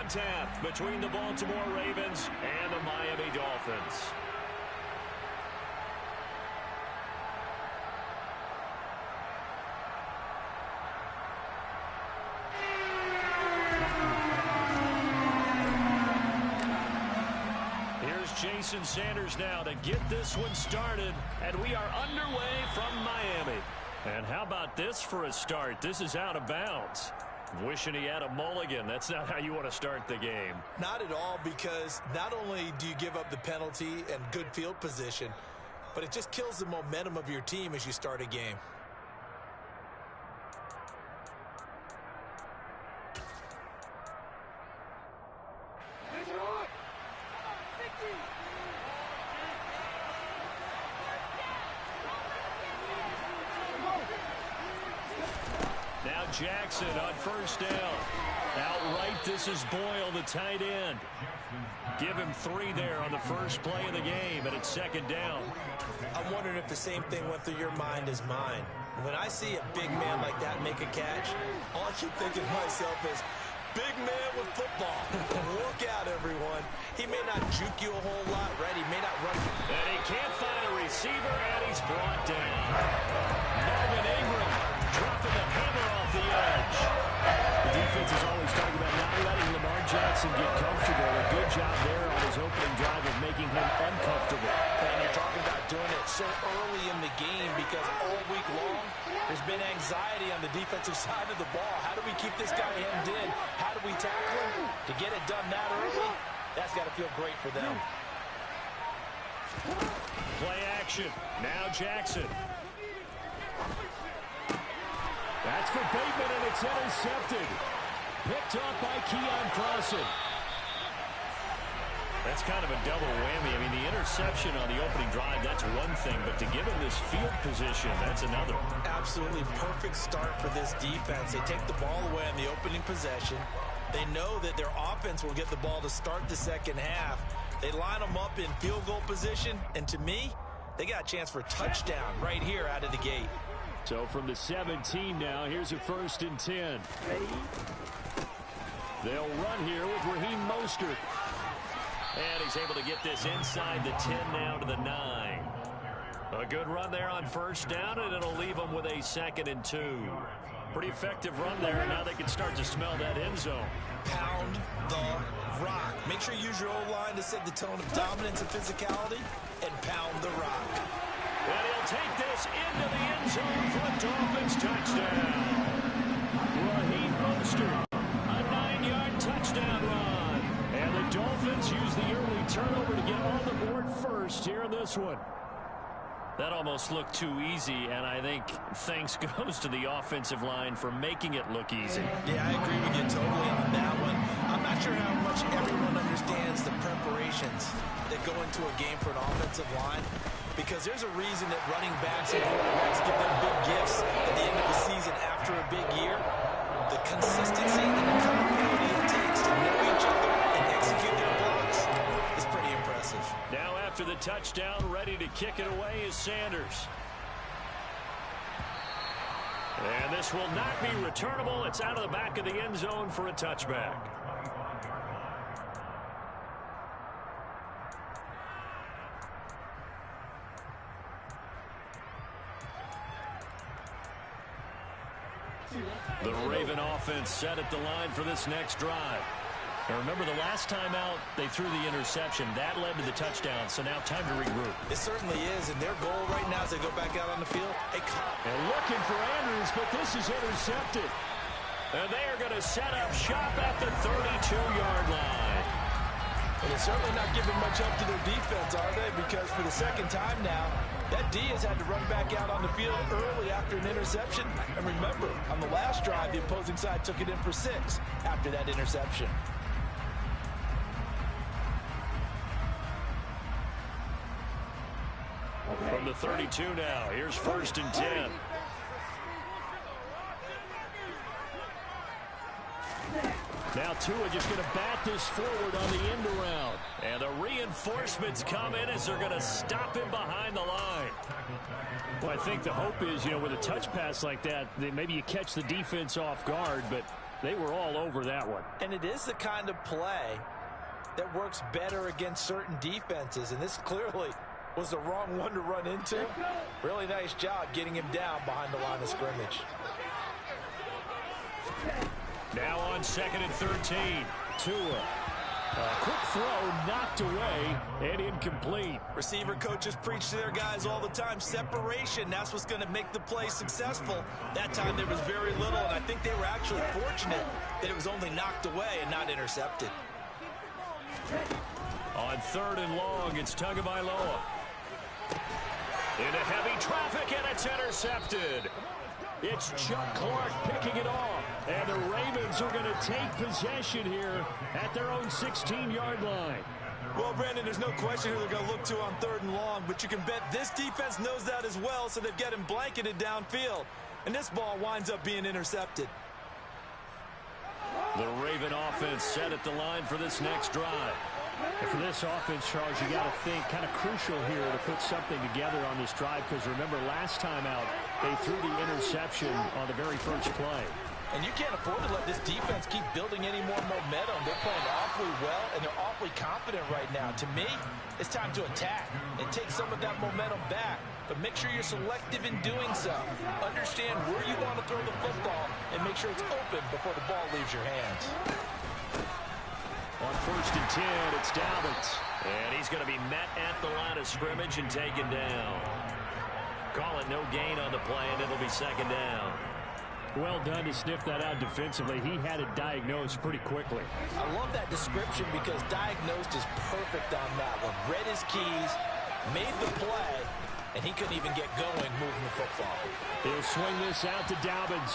on tap between the Baltimore Ravens and the Miami Dolphins. Here's Jason Sanders now to get this one started, and we are underway from Miami. And how about this for a start? This is out of bounds. Wishing he had a mulligan. That's not how you want to start the game. Not at all, because not only do you give up the penalty and good field position, but it just kills the momentum of your team as you start a game. Now Jackson on first down. Outright, this is Boyle, the tight end. Give him 3 there on the first play of the game, and it's second down. I'm wondering if the same thing went through your mind as mine. When I see a big man like that make a catch, all I keep thinking to myself is, big man with football. Look out, everyone. He may not juke you a whole lot, right? He may not run. And he can't find a receiver, and he's brought down. Marvin Ingram dropping the hammer off the edge. The defense is always talking about not letting Lamar Jackson get comfortable. A good job there on his opening drive of making him uncomfortable. And you're talking about doing it so early in the game, because all week long there's been anxiety on the defensive side of the ball. How do we keep this guy hemmed in? How do we tackle him? To get it done that early, that's got to feel great for them. Play action. Now Jackson. That's for Bateman, and it's intercepted. Picked up by Keon Clausen. That's kind of a double whammy. I mean, the interception on the opening drive, that's one thing, but to give him this field position, that's another. Absolutely perfect start for this defense. They take the ball away on the opening possession. They know that their offense will get the ball to start the second half. They line them up in field goal position, and to me, they got a chance for a touchdown right here out of the gate. So from the 17 now, here's a 1st and 10. They'll run here with Raheem Mostert. And he's able to get this inside the 10 now to the 9. A good run there on first down, and it'll leave them with a 2nd and 2. Pretty effective run there, and now they can start to smell that end zone. Pound the rock. Make sure you use your O-line to set the tone of dominance and physicality, and pound the rock. And he'll take this into the end zone for a Dolphins touchdown. Raheem Mostert, a 9-yard touchdown run. And the Dolphins use the early turnover to get on the board first here in this one. That almost looked too easy, and I think thanks goes to the offensive line for making it look easy. Yeah, I agree with you totally on that one. I'm not sure how much everyone understands the preparations that go into a game for an offensive line, because there's a reason that running backs and quarterbacks give them big gifts at the end of the season after a big year. The consistency and the continuity it takes to know each other and execute their blocks is pretty impressive. Now after the touchdown, ready to kick it away is Sanders. And this will not be returnable. It's out of the back of the end zone for a touchback. The Raven offense set at the line for this next drive. Now remember, the last time out, they threw the interception. That led to the touchdown, so now time to regroup. It certainly is, and their goal right now as they go back out on the field, and looking for Andrews, but this is intercepted. And they are going to set up shop at the 32-yard line. And they're certainly not giving much up to their defense, are they? Because for the second time now, that D has had to run back out on the field early after an interception. And remember, on the last drive, the opposing side took it in for 6 after that interception. From the 32 now, here's 1st and 10. Now Tua just going to bat this forward on the end around. And the reinforcements come in as they're going to stop him behind the line. Well, I think the hope is, with a touch pass like that maybe you catch the defense off guard, but They were all over that one. And it is the kind of play that works better against certain defenses, and this clearly was the wrong one to run into. Really nice job getting him down behind the line of scrimmage. Now on 2nd and 13. Tua. A quick throw knocked away and incomplete. Receiver coaches preach to their guys all the time. Separation, that's what's going to make the play successful. That time there was very little, and I think they were actually fortunate that it was only knocked away and not intercepted. On 3rd and long, it's Tagovailoa. Into heavy traffic, and it's intercepted. It's Chuck Clark picking it off. And the Ravens are going to take possession here at their own 16-yard line. Well, Brandon, there's no question who they're going to look to on 3rd and long, but you can bet this defense knows that as well, so they've got him blanketed downfield. And this ball winds up being intercepted. The Raven offense set at the line for this next drive. And for this offense, Charles, you got to think kind of crucial here to put something together on this drive, because remember last time out they threw the interception on the very first play. And you can't afford to let this defense keep building any more momentum. They're playing awfully well, and they're awfully confident right now. To me, it's time to attack and take some of that momentum back. But make sure you're selective in doing so. Understand where you want to throw the football and make sure it's open before the ball leaves your hands. On 1st and 10, it's Dobbins. And he's going to be met at the line of scrimmage and taken down. Call it no gain on the play, and it'll be 2nd down. Well done to sniff that out defensively. He had it diagnosed pretty quickly. I love that description because diagnosed is perfect on that one. Read his keys, made the play, and he couldn't even get going moving the football. He'll swing this out to Dobbins.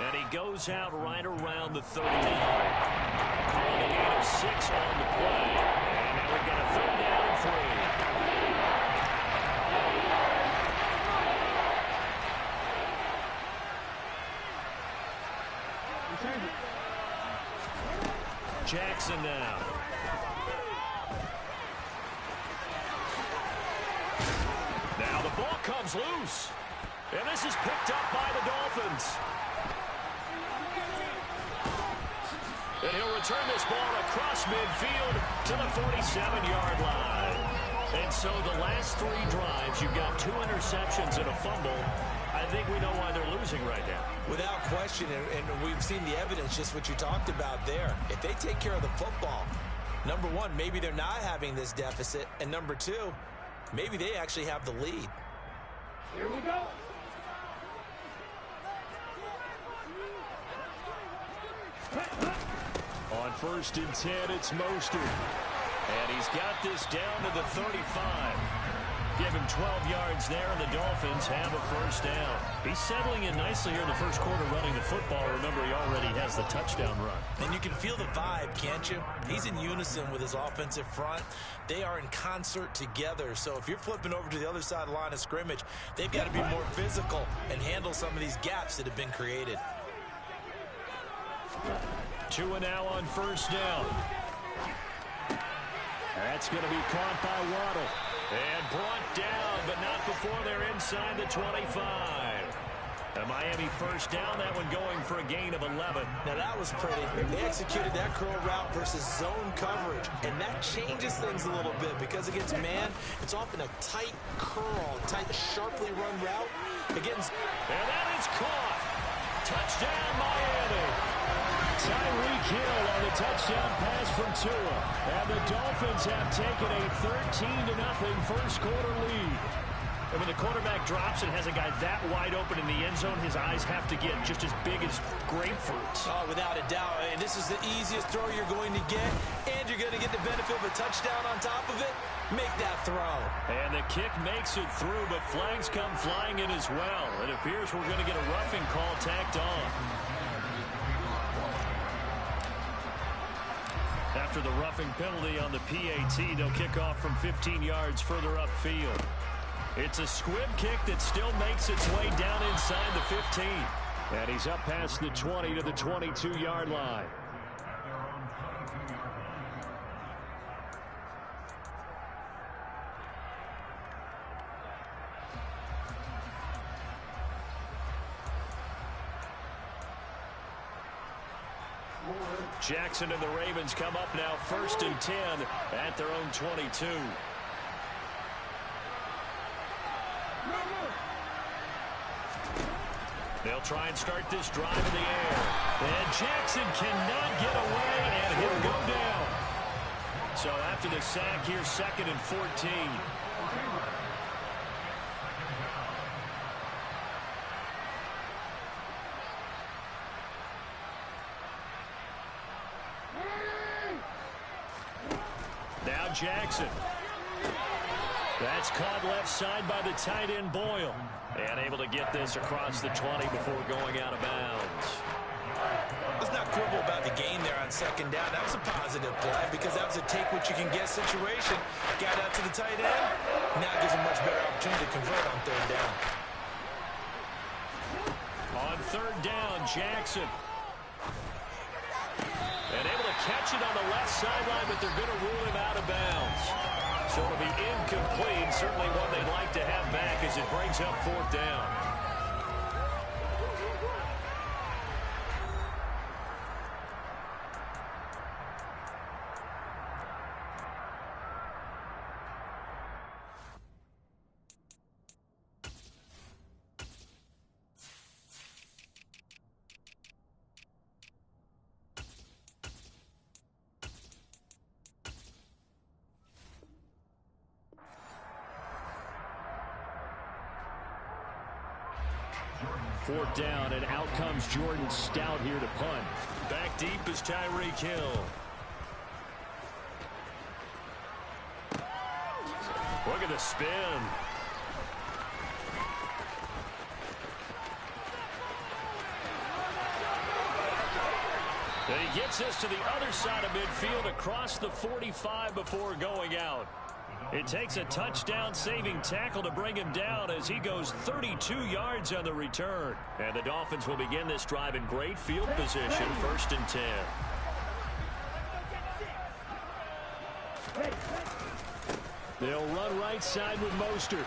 And he goes out right around the 39. Calling a gain of 6 on the play. And now we've got a 3rd down and 3. Jackson now. Now the ball comes loose. And this is picked up by the Dolphins. And he'll return this ball across midfield to the 47-yard line. And so the last 3 drives, you've got 2 interceptions and a fumble. I think we know why they're losing right now. Without question, and we've seen the evidence, just what you talked about there. If they take care of the football, number one, maybe they're not having this deficit. And number 2, maybe they actually have the lead. Here we go. On 1st and 10, it's Mostert. And he's got this down to the 35. Give him 12 yards there, and the Dolphins have a 1st down. He's settling in nicely here in the first quarter running the football. Remember, he already has the touchdown run. And you can feel the vibe, can't you? He's in unison with his offensive front. They are in concert together. So if you're flipping over to the other side of the line of scrimmage, they've got to be more physical and handle some of these gaps that have been created. Tua now on 1st down. That's going to be caught by Waddle. And brought down, but not before they're inside the 25. A Miami 1st down, that one going for a gain of 11. Now that was pretty. They executed that curl route versus zone coverage, and that changes things a little bit because against man, it's often a tight curl, tight, sharply run route. Against, and that is caught. Touchdown, Miami. Tyreek Hill on the touchdown pass from Tua. And the Dolphins have taken a 13-0 first quarter lead. And when the quarterback drops and has a guy that wide open in the end zone, his eyes have to get just as big as grapefruits. Oh, without a doubt. And this is the easiest throw you're going to get, and you're going to get the benefit of a touchdown on top of it. Make that throw. And the kick makes it through, but flags come flying in as well. It appears we're going to get a roughing call tacked on. After the roughing penalty on the PAT, they'll kick off from 15 yards further upfield. It's a squib kick that still makes its way down inside the 15. And he's up past the 20 to the 22-yard line. Jackson and the Ravens come up now 1st and 10 at their own 22. They'll try and start this drive in the air. And Jackson cannot get away, and he'll go down. So after the sack here, 2nd and 14. Now Jackson. That's caught left side by the tight end Boyle. And able to get this across the 20 before going out of bounds. Let's not quibble about the gain there on 2nd down. That was a positive play because that was a take-what-you-can-get situation. Got out to the tight end. Now gives a much better opportunity to convert on 3rd down. On 3rd down, Jackson. And able to catch it on the left sideline, but they're going to rule him out of bounds. So it'll be incomplete. Certainly one they'd like to have back as it brings up 4th down. Fourth down, and out comes Jordan Stout here to punt. Back deep is Tyreek Hill. Look at the spin. And he gets us to the other side of midfield across the 45 before going out. It takes a touchdown-saving tackle to bring him down as he goes 32 yards on the return. And the Dolphins will begin this drive in great field position, 1st and 10. They'll run right side with Mostert.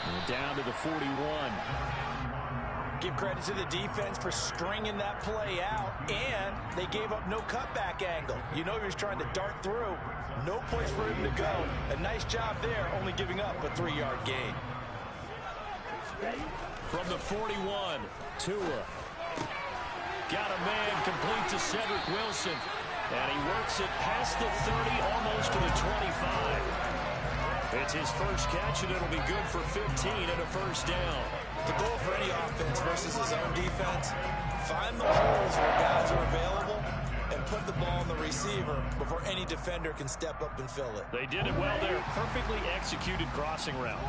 And down to the 41. Give credit to the defense for stringing that play out, and they gave up no cutback angle. You know he was trying to dart through. No place for him to go. A nice job there, only giving up a 3-yard gain. From the 41, Tua. Got a man complete to Cedric Wilson. And he works it past the 30, almost to the 25. It's his first catch, and it'll be good for 15 and a 1st down. The goal for any offense versus his own defense, find the holes where guys are available and put the ball on the receiver before any defender can step up and fill it. They did it well there. Perfectly executed crossing route.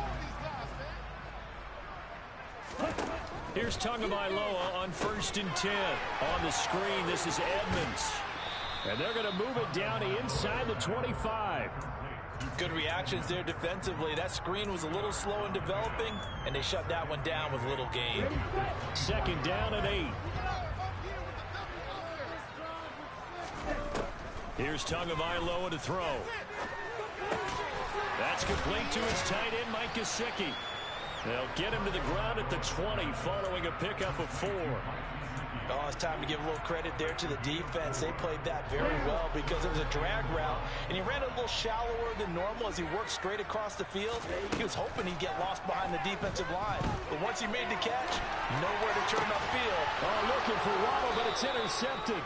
Here's Tagovailoa on 1st and 10. On the screen, this is Edmonds. And they're going to move it down inside the 25. Good reactions there defensively. That screen was a little slow in developing, and they shut that one down with little gain. 2nd down and 8. Here's Tagovailoa to throw. That's complete to his tight end, Mike Gesicki. They'll get him to the ground at the 20 following a pickup of 4. Oh, it's time to give a little credit there to the defense. They played that very well because it was a drag route, and he ran a little shallower than normal as he worked straight across the field. He was hoping he'd get lost behind the defensive line, but once he made the catch, nowhere to turn upfield. Oh, looking for Waddle, but it's intercepted.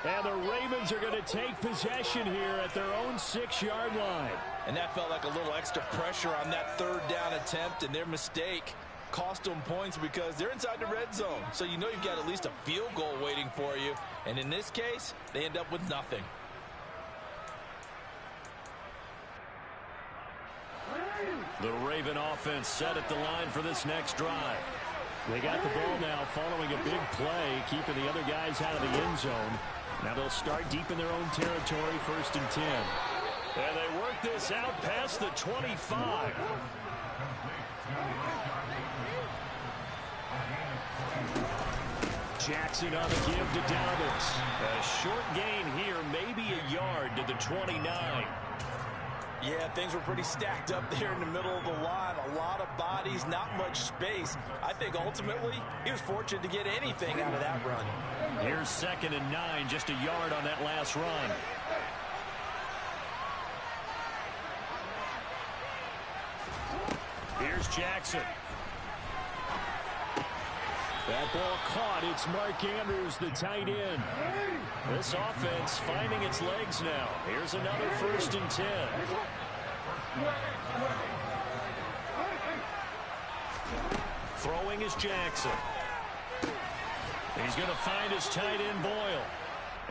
And the Ravens are going to take possession here at their own 6-yard line. And that felt like a little extra pressure on that 3rd down attempt, and their mistake cost them points because they're inside the red zone. So you know you've got at least a field goal waiting for you. And in this case, they end up with nothing. The Raven offense set at the line for this next drive. They got the ball now following a big play, keeping the other guys out of the end zone. Now they'll start deep in their own territory, 1st and 10. And they work this out past the 25. Jackson on the give to Dobbins. A short gain here, maybe a yard to the 29. Yeah, things were pretty stacked up there in the middle of the line. A lot of bodies, not much space. I think ultimately he was fortunate to get anything out of that run. Here's 2nd and 9, just a yard on that last run. Here's Jackson. That ball caught. It's Mark Andrews, the tight end. This offense finding its legs now. Here's another 1st and 10. Throwing is Jackson. He's going to find his tight end Boyle.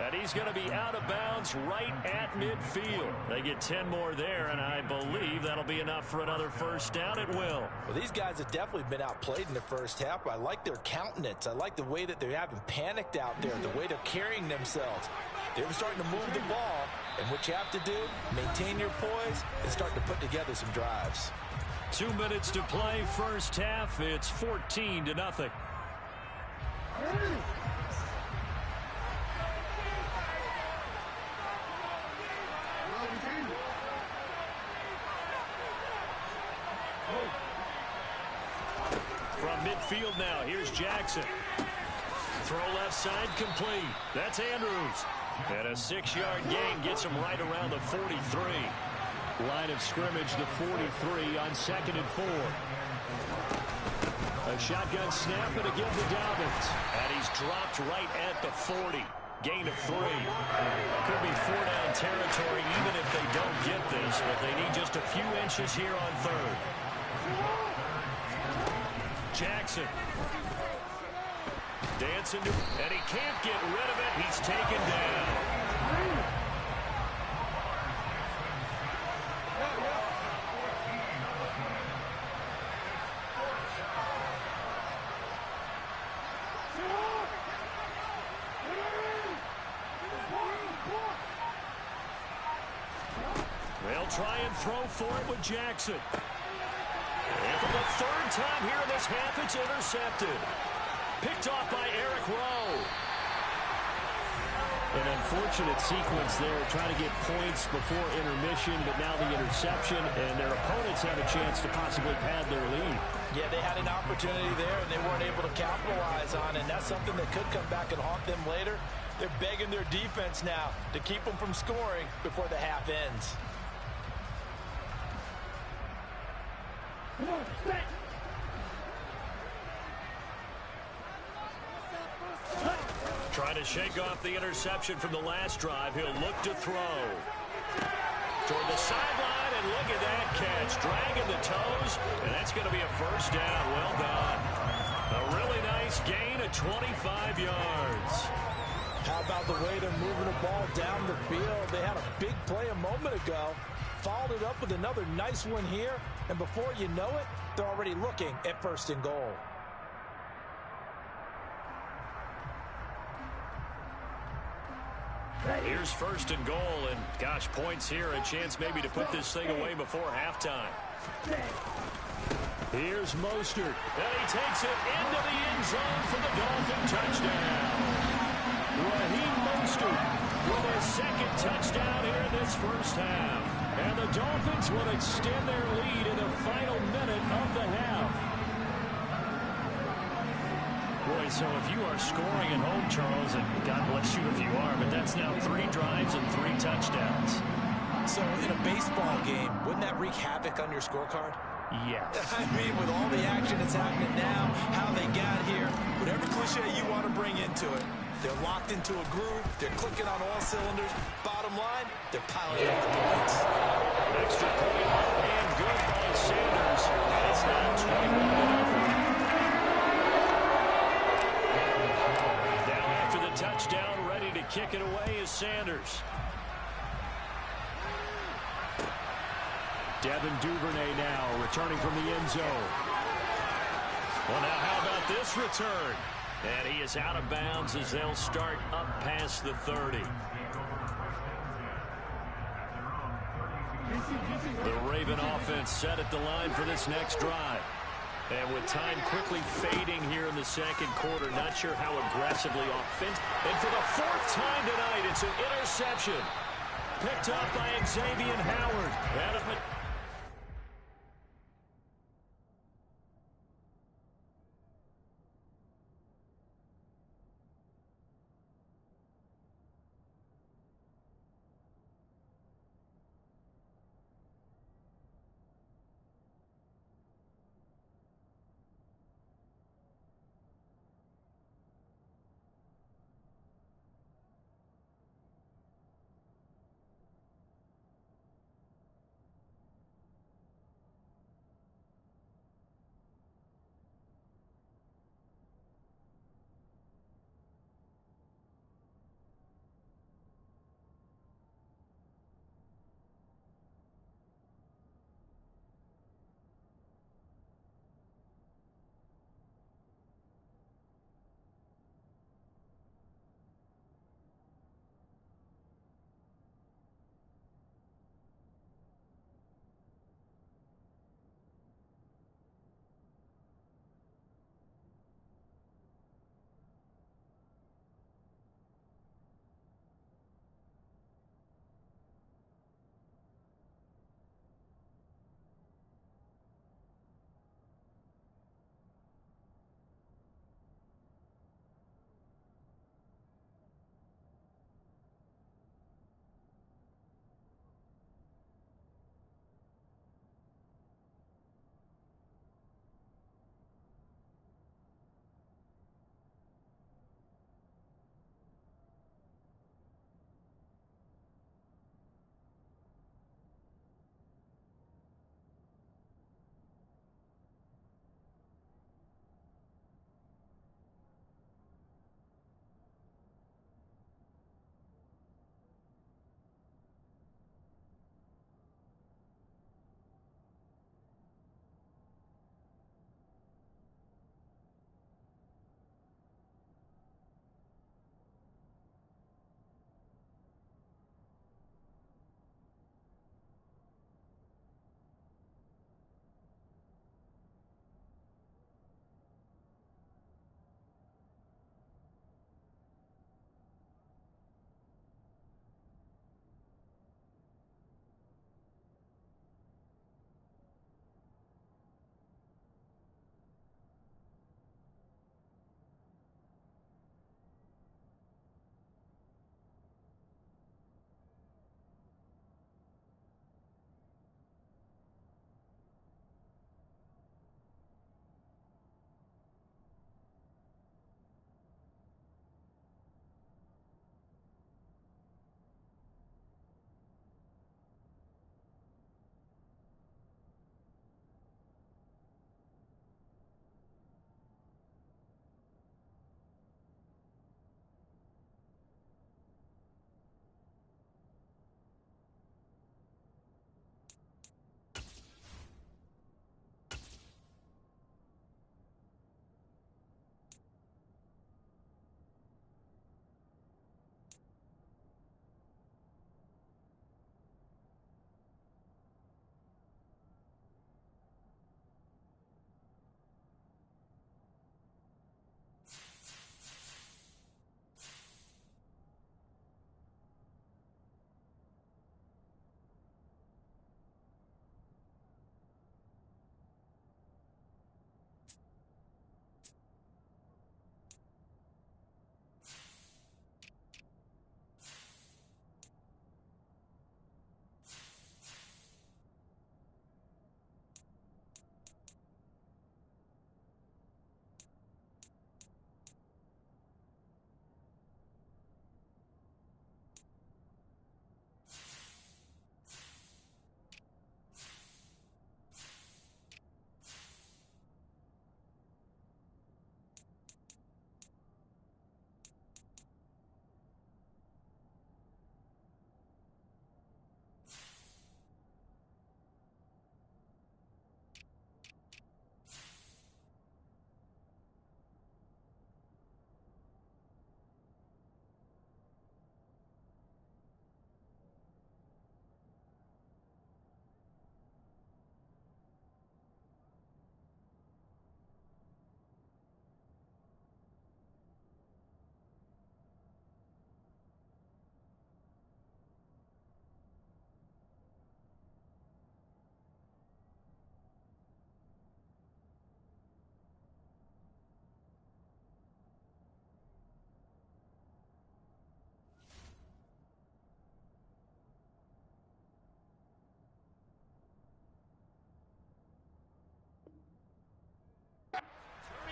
And he's going to be out of bounds right at midfield. They get 10 more there, and I believe that'll be enough for another 1st down at will. Well, these guys have definitely been outplayed in the first half. I like their countenance. I like the way that they haven't panicked out there, the way they're carrying themselves. They're starting to move the ball, and what you have to do, maintain your poise and start to put together some drives. 2 minutes to play, first half. It's 14-0. From midfield now, here's Jackson. Throw left side complete. That's Andrews. And a 6-yard gain gets him right around the 43. Line of scrimmage, the 43 on 2nd and 4. A shotgun snap and again to Dobbins. And he's dropped right at the 40. Gain of 3. Could be 4-down territory even if they don't get this, but they need just a few inches here on 3rd. Jackson. Dancing to, and he can't get rid of it. He's taken down. They'll try and throw for it with Jackson. And for the 3rd time here in this half, it's intercepted. Picked off by Eric Rowe. An unfortunate sequence there, trying to get points before intermission, but now the interception, and their opponents have a chance to possibly pad their lead. Yeah, they had an opportunity there, and they weren't able to capitalize on it, and that's something that could come back and haunt them later. They're begging their defense now to keep them from scoring before the half ends. Trying to shake off the interception from the last drive. He'll look to throw. Toward the sideline, and look at that catch. Dragging the toes, and that's going to be a 1st down. Well done. A really nice gain of 25 yards. How about the way they're moving the ball down the field? They had a big play a moment ago. Followed it up with another nice one here, and before you know it, they're already looking at 1st and goal. Here's 1st and goal, and gosh, points here, a chance maybe to put this thing away before halftime. Here's Mostert, and he takes it into the end zone for the Dolphin touchdown. Raheem Mostert with his 2nd touchdown here in this first half. And the Dolphins will extend their lead in the final minute of the half. Boy, so if you are scoring at home, Charles, and God bless you if you are, but that's now 3 drives and 3 touchdowns. So in a baseball game, wouldn't that wreak havoc on your scorecard? Yes. I mean, with all the action that's happening now, how they got here, whatever cliche you want to bring into it, they're locked into a groove, they're clicking on all cylinders. Bottom line, they're piling up the points. Extra point and good by Sanders. It's now 21-0. Down after the touchdown, ready to kick it away is Sanders. Devin Duvernay now returning from the end zone. Well, now how about this return? And he is out of bounds as they'll start up past the 30. The Raven offense set at the line for this next drive. And with time quickly fading here in the 2nd quarter, not sure how aggressively offensive. And for the 4th time tonight, it's an interception. picked up by Xavier Howard. And if it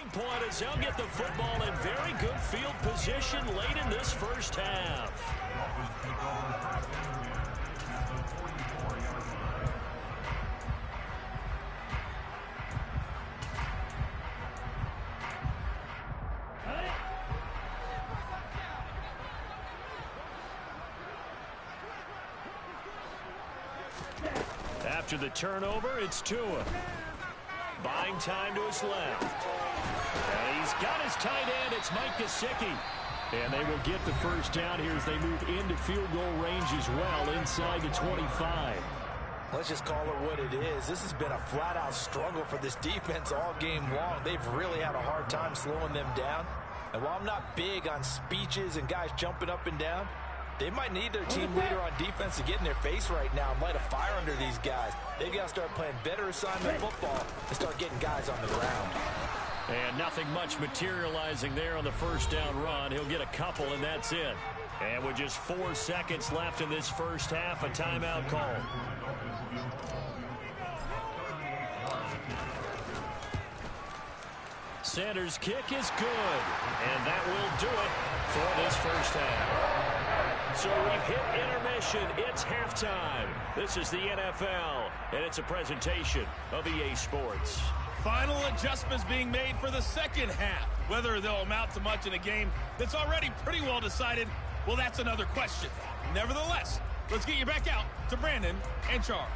point as they'll get the football in very good field position late in this first half. After the turnover, it's Tua. Buying time to his left. And he's got his tight end. It's Mike Gesicki. And they will get the first down here as they move into field goal range as well, inside the 25. Let's just call it what it is. This has been a flat-out struggle for this defense all game long. They've really had a hard time slowing them down. And while I'm not big on speeches and guys jumping up and down, they might need their team leader on defense to get in their face right now and light a fire under these guys. They've got to start playing better assignment football and start getting guys on the ground. And nothing much materializing there on the first down run. He'll get a couple, and that's it. And with just 4 seconds left in this first half, a timeout call. Sanders' kick is good, and that will do it for this first half. So we've hit intermission. It's halftime. This is the NFL, and it's a presentation of EA Sports. Final adjustments being made for the second half. Whether they'll amount to much in a game that's already pretty well decided, well, that's another question. Nevertheless, let's get you back out to Brandon and Charles.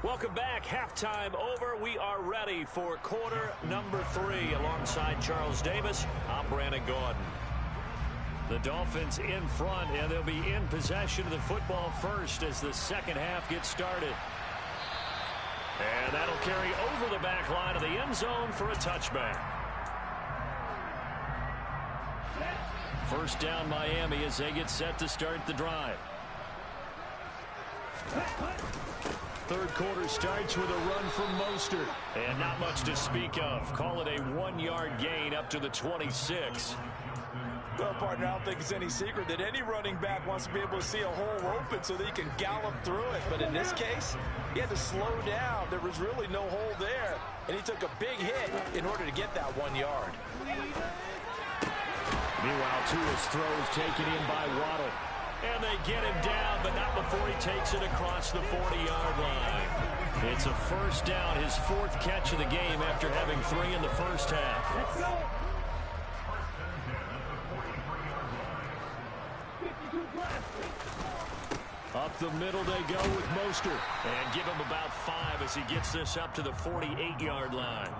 Welcome back. Halftime over. We are ready for quarter number 3. Alongside Charles Davis, I'm Brandon Gordon. The Dolphins in front, and they'll be in possession of the football first as the second half gets started. And that'll carry over the back line of the end zone for a touchback. First down Miami as they get set to start the drive. Third quarter starts with a run from Mostert. And not much to speak of. Call it a 1-yard gain up to the 26. Well, partner, I don't think it's any secret that any running back wants to be able to see a hole open so that he can gallop through it. But in this case, he had to slow down. There was really no hole there. And he took a big hit in order to get that 1 yard. Meanwhile, Tua's throws taken in by Waddle. And they get him down, but not before he takes it across the 40-yard line. It's a first down, his 4th catch of the game after having 3 in the first half. Let's go. Up the middle they go with Mostert. And give him about 5 as he gets this up to the 48-yard line.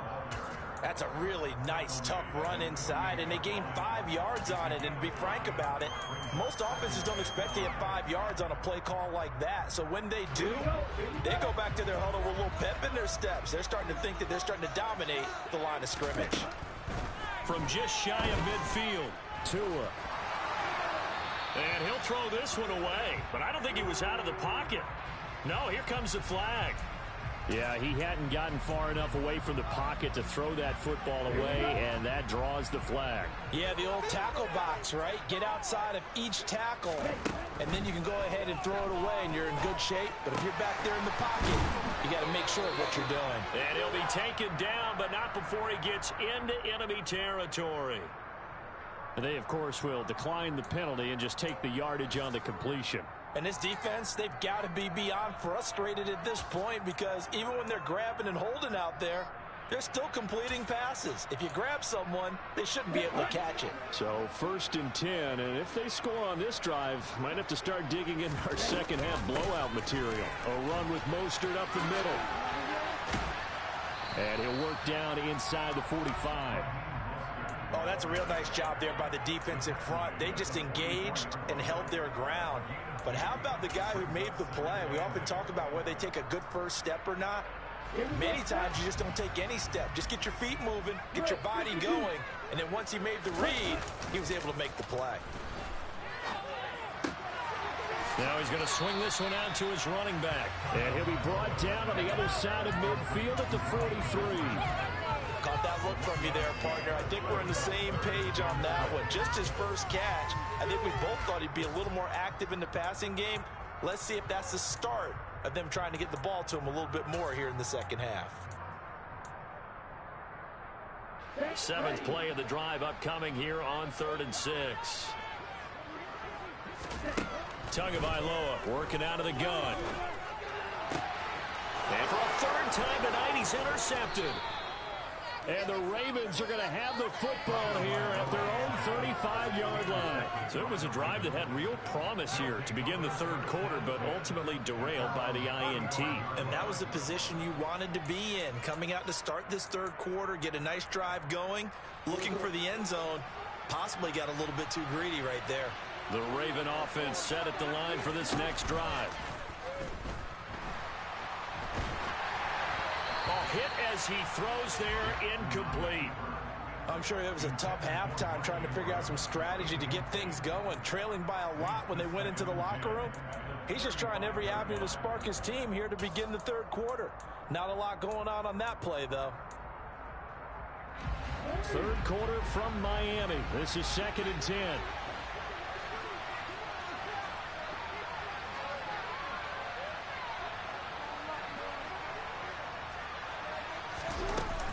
That's a really nice, tough run inside, and they gained 5 yards on it. And to be frank about it, most offenses don't expect to get 5 yards on a play call like that. So when they do, they go back to their huddle with a little pep in their steps. They're starting to think that they're starting to dominate the line of scrimmage. From just shy of midfield, Tua. And he'll throw this one away, but I don't think he was out of the pocket. No, here comes the flag. Yeah, he hadn't gotten far enough away from the pocket to throw that football away, and that draws the flag. Yeah, the old tackle box, right? Get outside of each tackle, and then you can go ahead and throw it away, and you're in good shape. But if you're back there in the pocket, you got to make sure of what you're doing. And he'll be taken down, but not before he gets into enemy territory. They, of course, will decline the penalty and just take the yardage on the completion. And this defense, they've got to be beyond frustrated at this point because even when they're grabbing and holding out there, they're still completing passes. If you grab someone, they shouldn't be able to catch it. So 1st and 10, and if they score on this drive, might have to start digging in our second half blowout material. A run with Mostert up the middle. And he'll work down inside the 45. Oh, that's a real nice job there by the defensive front. They just engaged and held their ground. But how about the guy who made the play? We often talk about whether they take a good first step or not. Many times you just don't take any step. Just get your feet moving, get your body going, and then once he made the read, he was able to make the play. Now he's going to swing this one out to his running back. And he'll be brought down on the other side of midfield at the 43. Caught that look from you there, partner. I think we're on the same page on that one. Just his first catch. I think we both thought he'd be a little more active in the passing game. Let's see if that's the start of them trying to get the ball to him a little bit more here in the second half. Seventh play of the drive upcoming here on 3rd and 6. Tagovailoa working out of the gun. And for a 3rd time tonight, he's intercepted. And the Ravens are going to have the football here at their own 35-yard line. So it was a drive that had real promise here to begin the 3rd quarter, but ultimately derailed by the INT. And that was the position you wanted to be in. Coming out to start this 3rd quarter, get a nice drive going, looking for the end zone. Possibly got a little bit too greedy right there. The Raven offense set at the line for this next drive. Hit as he throws there, incomplete. I'm sure it was a tough halftime trying to figure out some strategy to get things going. Trailing by a lot when they went into the locker room. He's just trying every avenue to spark his team here to begin the 3rd quarter. Not a lot going on that play, though. 3rd quarter from Miami. This is 2nd and 10.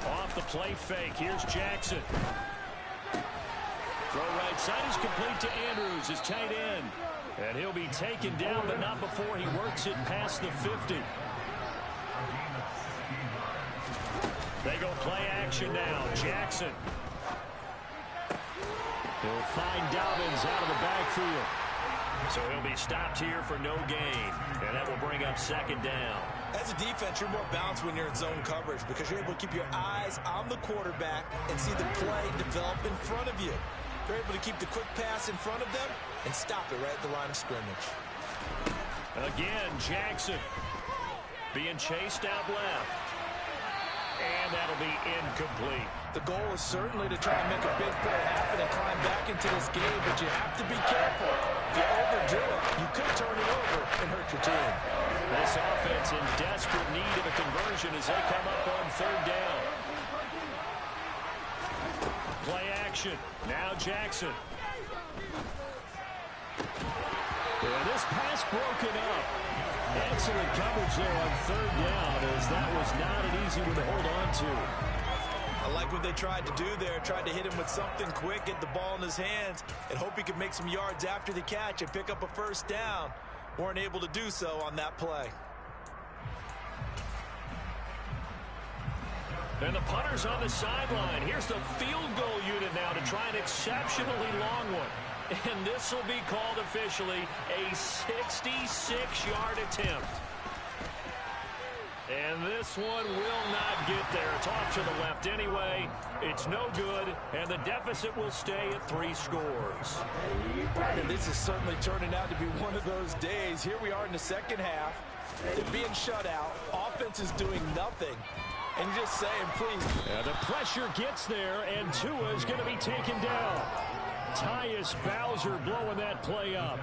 Off the play fake. Here's Jackson. Throw right side is complete to Andrews, his tight end. And he'll be taken down, but not before he works it past the 50. They go play action now. Jackson. He'll find Dobbins out of the backfield. So he'll be stopped here for no gain. And that will bring up 2nd down. As a defense, you're more balanced when you're in zone coverage because you're able to keep your eyes on the quarterback and see the play develop in front of you. You're able to keep the quick pass in front of them and stop it right at the line of scrimmage. Again, Jackson being chased out left. And that'll be incomplete. The goal is certainly to try and make a big play happen and climb back into this game, but you have to be careful. If you overdo it, you could turn it over and hurt your team. This offense in desperate need of a conversion as they come up on 3rd down. Play action. Now Jackson. And this pass broken up. Excellent coverage there on 3rd down as that was not an easy one to hold on to. I like what they tried to do there. Tried to hit him with something quick, get the ball in his hands, and hope he could make some yards after the catch and pick up a 1st down. Weren't able to do so on that play. And the punter's on the sideline. Here's the field goal unit now to try an exceptionally long one. And this will be called officially a 66-yard attempt. And this one will not get there. It's off to the left anyway. It's no good, and the deficit will stay at 3 scores. And this is certainly turning out to be one of those days. Here we are in the 2nd half. They're being shut out. Offense is doing nothing. And you're just saying, please. And the pressure gets there, and Tua is going to be taken down. Tyus Bowser blowing that play up.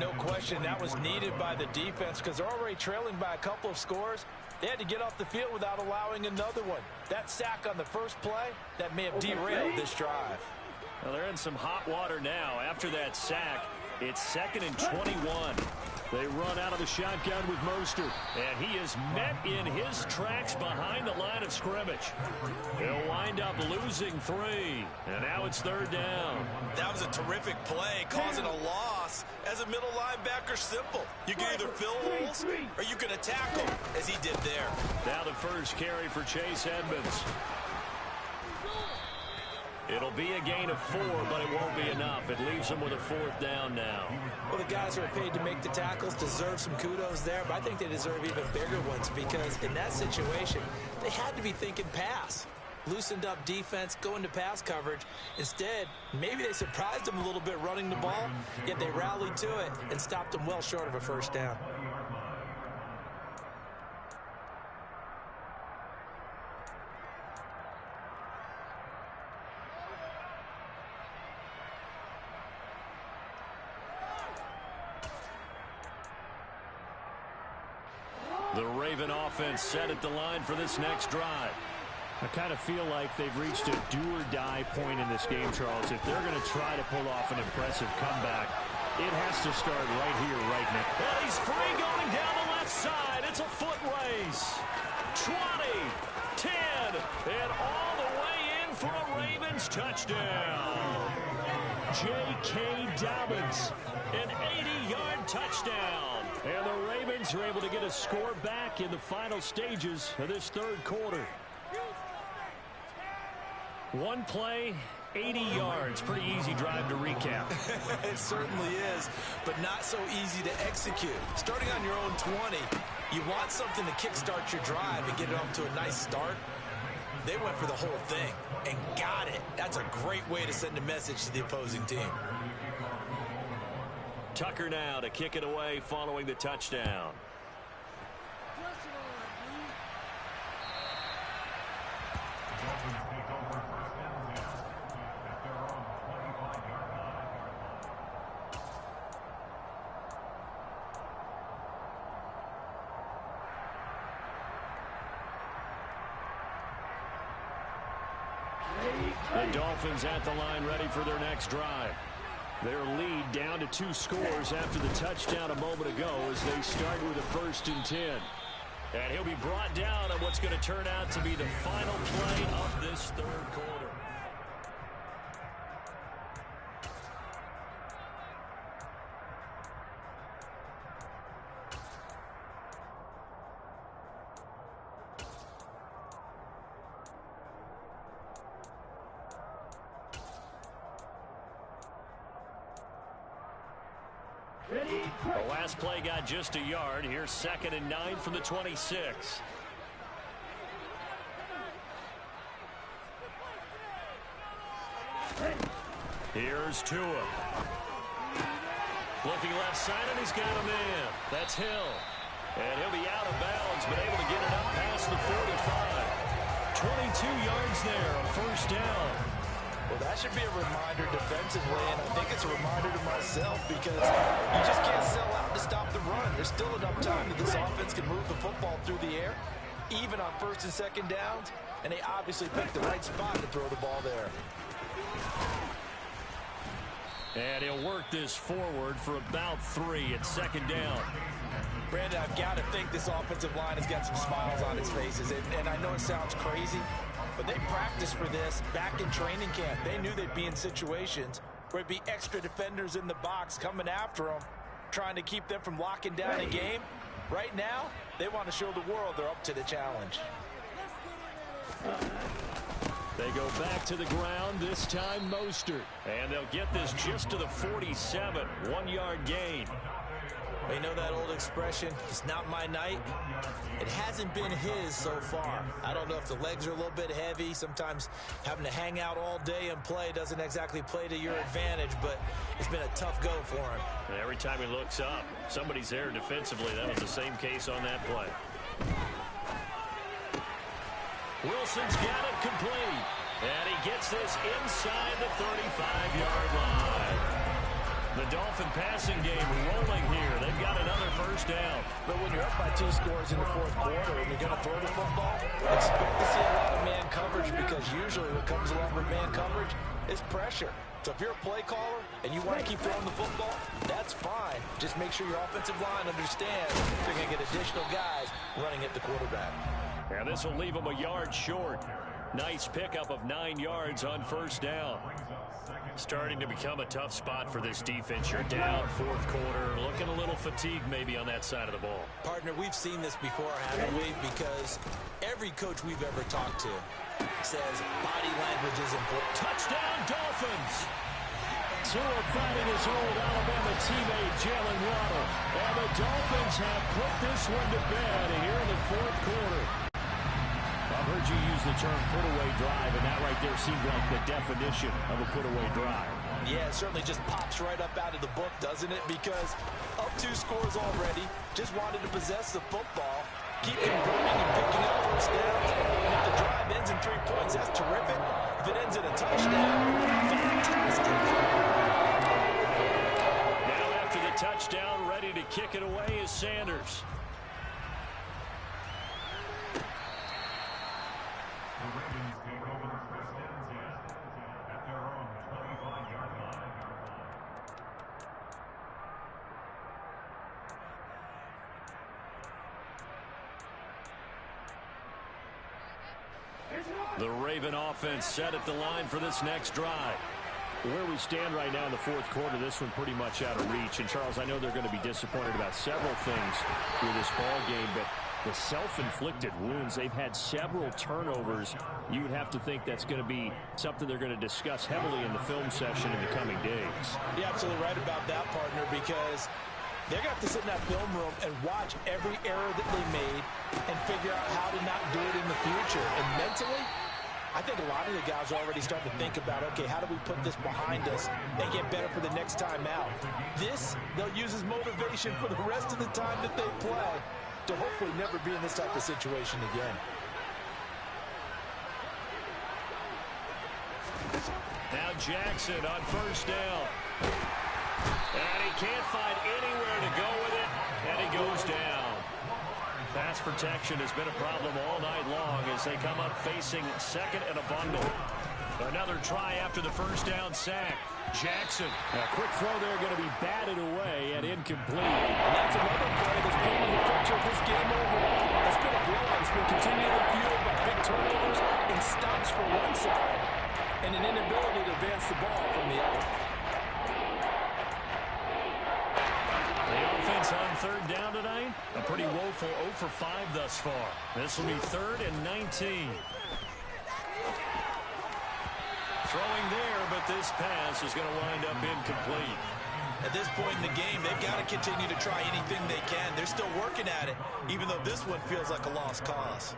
No question that was needed by the defense because they're already trailing by a couple of scores. They had to get off the field without allowing another one. That sack on the first play, that may have derailed this drive. Well, they're in some hot water now. After that sack, it's 2nd and 21. They run out of the shotgun with Mostert, and he is met in his tracks behind the line of scrimmage. He'll wind up losing 3, and now it's 3rd down. That was a terrific play, causing a loss. As a middle linebacker, simple. You can either fill holes or you can attack them, as he did there. Now the first carry for Chase Edmonds. It'll be a gain of 4, but it won't be enough. It leaves them with a 4th down now. Well, the guys who are paid to make the tackles deserve some kudos there, but I think they deserve even bigger ones because in that situation, they had to be thinking pass. Loosened up defense, going to pass coverage. Instead, maybe they surprised them a little bit running the ball, yet they rallied to it and stopped them well short of a 1st down. The Raven offense set at the line for this next drive. I kind of feel like they've reached a do-or-die point in this game, Charles. If they're going to try to pull off an impressive comeback, It has to start right here, right now. And he's free going down the left side. It's a foot race. 20, 10, and all the way in for a Ravens touchdown. J.K. Dobbins, an 80-yard touchdown. And the Ravens are able to get a score back in the final stages of this third quarter. One play, 80 yards. Pretty easy drive to recap. It certainly is, but not so easy to execute. Starting on your own 20, you want something to kickstart your drive and get it off to a nice start. They went for the whole thing and got it. That's a great way to send a message to the opposing team. Tucker now to kick it away following the touchdown. The Dolphins at the line ready for their next drive. Their lead down to 2 scores after the touchdown a moment ago as they start with a 1st and 10. And he'll be brought down on what's going to turn out to be the final play of this third quarter. The last play got just a yard. Here's 2nd and 9 from the 26. Here's Tua. Looking left side, and he's got a man. That's Hill. And he'll be out of bounds, but able to get it up past the 45. 22 yards there, a 1st down. Well, that should be a reminder defensively, and I think it's a reminder to myself because you just can't sell out to stop the run. There's still enough time that this offense can move the football through the air, even on 1st and 2nd downs, and they obviously picked the right spot to throw the ball there. And he'll work this forward for about 3 at 2nd down. Brandon, I've got to think this offensive line has got some smiles on its faces, and I know it sounds crazy, but they practiced for this back in training camp. They knew they'd be in situations where there'd be extra defenders in the box coming after them, trying to keep them from locking down a game. Right now, they want to show the world they're up to the challenge. They go back to the ground, this time Mostert. And they'll get this just to the 47, 1-yard gain. You know that old expression, it's not my night? It hasn't been his so far. I don't know if the legs are a little bit heavy. Sometimes having to hang out all day and play doesn't exactly play to your advantage, but it's been a tough go for him. And every time he looks up, somebody's there defensively. That was the same case on that play. Wilson's got it complete. And he gets this inside the 35-yard line. The Dolphin passing game rolling here. They've got another 1st down. But when you're up by 2 scores in the 4th quarter and you're going to throw the football, expect to see a lot of man coverage because usually what comes along with man coverage is pressure. So if you're a play caller and you want to keep throwing the football, that's fine. Just make sure your offensive line understands they're going to get additional guys running at the quarterback. And this will leave them a yard short. Nice pickup of 9 yards on 1st down. Starting to become a tough spot for this defense. You're down 4th quarter, looking a little fatigued maybe on that side of the ball. Partner, we've seen this before, haven't we? Because every coach we've ever talked to says body language is important. Touchdown, Dolphins! Tua fighting his old Alabama teammate, Jalen Waddle. And the Dolphins have put this one to bed here in the 4th quarter. I've heard you use the term put-away drive, and that right there seemed like the definition of a put-away drive. Yeah, it certainly just pops right up out of the book, doesn't it? Because up 2 scores already, just wanted to possess the football, keep converting and picking up 1st downs. And if the drive ends in 3 points, that's terrific. If it ends in a touchdown, fantastic. Now after the touchdown, ready to kick it away is Sanders. The Raven offense set at the line for this next drive. Where we stand right now in the fourth quarter, this one pretty much out of reach. And, Charles, I know they're going to be disappointed about several things through this ball game, but the self-inflicted wounds, they've had several turnovers. You would have to think that's going to be something they're going to discuss heavily in the film session in the coming days. You're absolutely right about that, partner, because they're going to have to sit in that film room and watch every error that they made and figure out how to not do it in the future. And mentally, I think a lot of the guys are already starting to think about, okay, how do we put this behind us and get better for the next time out? This, they'll use as motivation for the rest of the time that they play to hopefully never be in this type of situation again. Now Jackson on first down. And he can't find anywhere to go with it, and he goes down. Pass protection has been a problem all night long as they come up facing second and a bundle. Another try after the first down sack. Jackson. A quick throw there going to be batted away and incomplete. And that's another play that's painting the picture of this game overall. It's been a blowout. It's been continually fueled by big turnovers and stops for one side and an inability to advance the ball from the other. The offense on third down tonight, a pretty woeful 0 for 5 thus far. This will be 3rd and 19. Throwing there, but this pass is going to wind up incomplete. At this point in the game, they've got to continue to try anything they can. They're still working at it, even though this one feels like a lost cause.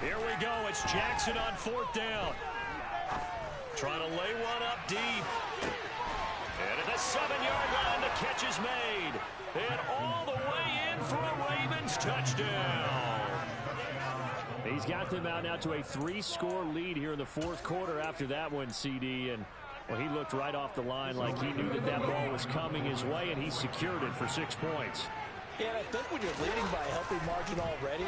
Here we go. It's Jackson on 4th down. Trying to lay one up deep. And at the 7-yard line, the catch is made. And all the way in for a Ravens touchdown. He's got them out now to a 3-score lead here in the fourth quarter after that one, CD. And, well, he looked right off the line like he knew that that ball was coming his way, and he secured it for 6 points. Yeah, and I think when you're leading by a healthy margin already,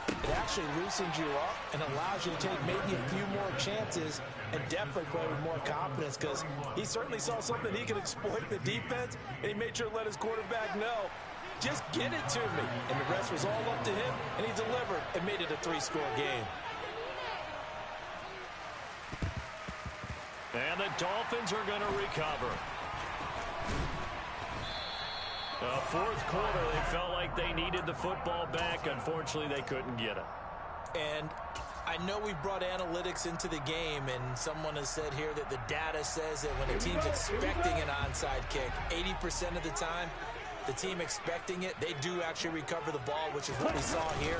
it actually loosens you up and allows you to take maybe a few more chances and definitely play with more confidence, because he certainly saw something he could exploit the defense, and he made sure to let his quarterback know, just get it to me. And the rest was all up to him, and he delivered and made it a 3-score game. And the Dolphins are going to recover. Fourth quarter, they felt like they needed the football back. Unfortunately, they couldn't get it. And I know we brought analytics into the game, and someone has said here that the data says that when a team's expecting an onside kick, 80% of the time, the team expecting it, they do actually recover the ball, which is what we saw here.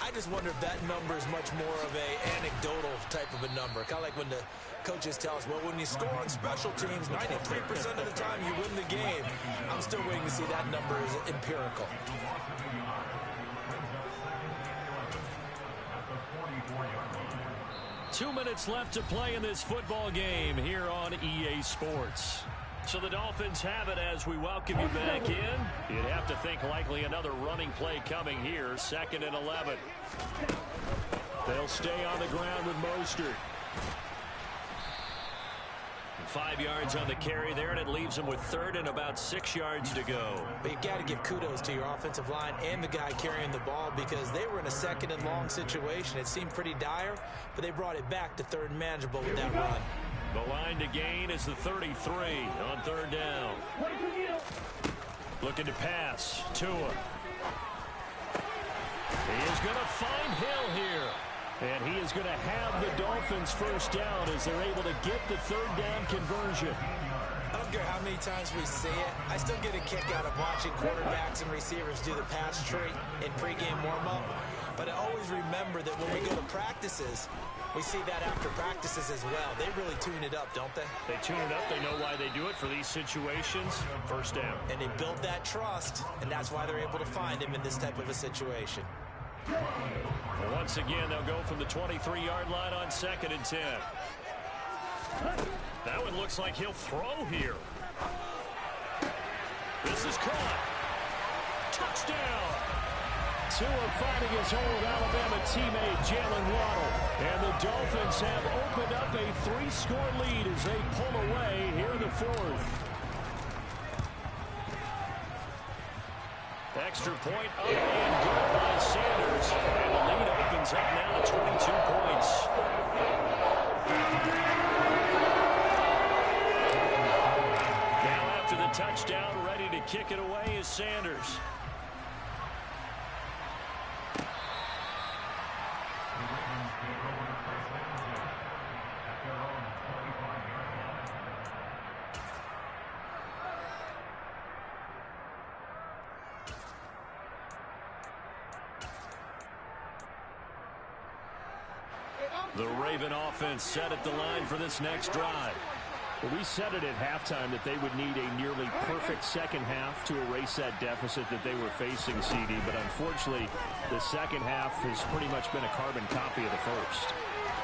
I just wonder if that number is much more of a anecdotal type of a number. Kind of like when the coaches tell us, well, when you score on special teams, 93% of the time you win the game. I'm still waiting to see that number is empirical. Two minutes left to play in this football game here on EA Sports. So the Dolphins have it as we welcome you back in. You'd have to think likely another running play coming here, 2nd and 11. They'll stay on the ground with Mostert. 5 yards on the carry there, and it leaves them with 3rd and about 6 yards to go. But you got to give kudos to your offensive line and the guy carrying the ball, because they were in a 2nd and long situation. It seemed pretty dire, but they brought it back to 3rd and manageable with that run. The line to gain is the 33 on 3rd down. Looking to pass. Tua. He is going to find Hill here. And he is going to have the Dolphins first down as they're able to get the 3rd down conversion. I don't care how many times we see it. I still get a kick out of watching quarterbacks and receivers do the pass tree in pregame warm-up. But I always remember that when we go to practices, we see that after practices as well. They really tune it up, don't they? They tune it up. They know why they do it for these situations. First down. And they build that trust, and that's why they're able to find him in this type of a situation. Well, once again, they'll go from the 23-yard line on 2nd and 10. That one looks like he'll throw here. This is caught. Touchdown. Tua finding his old Alabama teammate Jalen Waddle. And the Dolphins have opened up a 3-score lead as they pull away here in the fourth. Extra point up and good by Sanders. And the lead opens up now to 22 points. Now after the touchdown, ready to kick it away is Sanders. The Raven offense set at the line for this next drive. Well, we said it at halftime that they would need a nearly perfect second half to erase that deficit that they were facing, CD. But unfortunately, the second half has pretty much been a carbon copy of the first.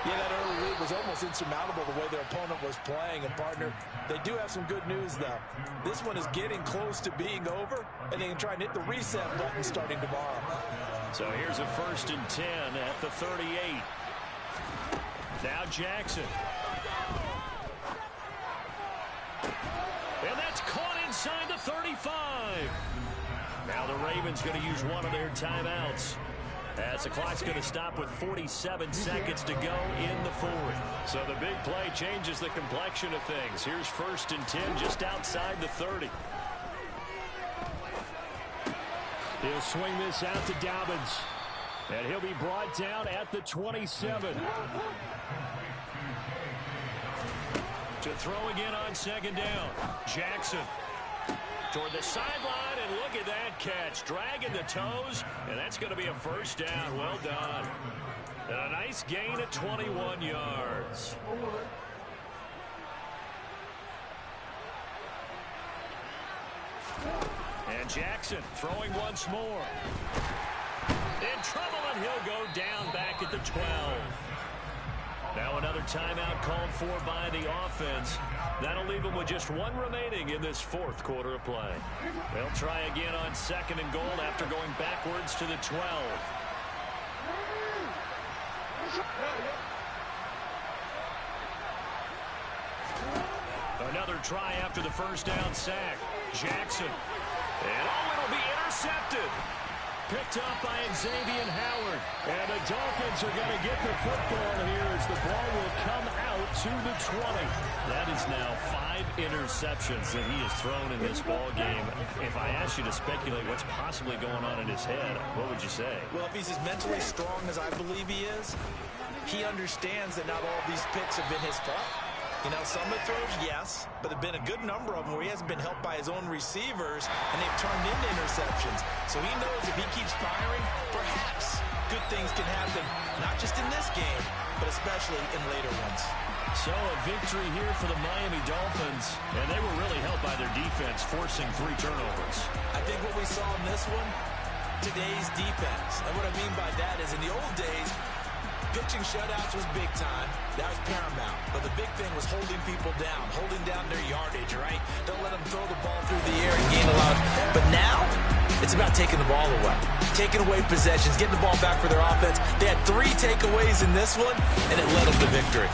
Yeah, that early lead was almost insurmountable the way their opponent was playing. And, partner, they do have some good news, though. This one is getting close to being over, and they can try and hit the reset button starting tomorrow. So here's a 1st and 10 at the 38. Now Jackson. And that's caught inside the 35. Now the Ravens going to use one of their timeouts, as the clock's going to stop with 47 seconds to go in the fourth. So the big play changes the complexion of things. Here's 1st and 10 just outside the 30. He'll swing this out to Dobbins. And he'll be brought down at the 27. To throw again on 2nd down. Jackson toward the sideline, and look at that catch. Dragging the toes, and that's going to be a 1st down. Well done. And a nice gain at 21 yards. And Jackson throwing once more. In trouble, and he'll go down back at the 12. Now another timeout called for by the offense. That'll leave them with just one remaining in this fourth quarter of play. They'll try again on 2nd and goal after going backwards to the 12. Another try after the 1st down sack. Jackson. And it'll be intercepted. Picked up by Xavier Howard. And the Dolphins are going to get the football here as the ball will come out to the 20. That is now 5 interceptions that he has thrown in this ball game. If I asked you to speculate what's possibly going on in his head, what would you say? Well, if he's as mentally strong as I believe he is, he understands that not all these picks have been his fault. You know, some of the throws, yes, but there have been a good number of them where he hasn't been helped by his own receivers, and they've turned into interceptions. So he knows if he keeps firing, perhaps good things can happen, not just in this game, but especially in later ones. So a victory here for the Miami Dolphins, and they were really helped by their defense, forcing 3 turnovers. I think what we saw in this one, today's defense. And what I mean by that is in the old days, pitching shutouts was big time. That was paramount. But the big thing was holding people down, holding down their yardage, right? Don't let them throw the ball through the air and gain a lot. But now, it's about taking the ball away. Taking away possessions, getting the ball back for their offense. They had 3 takeaways in this one, and it led them to victory.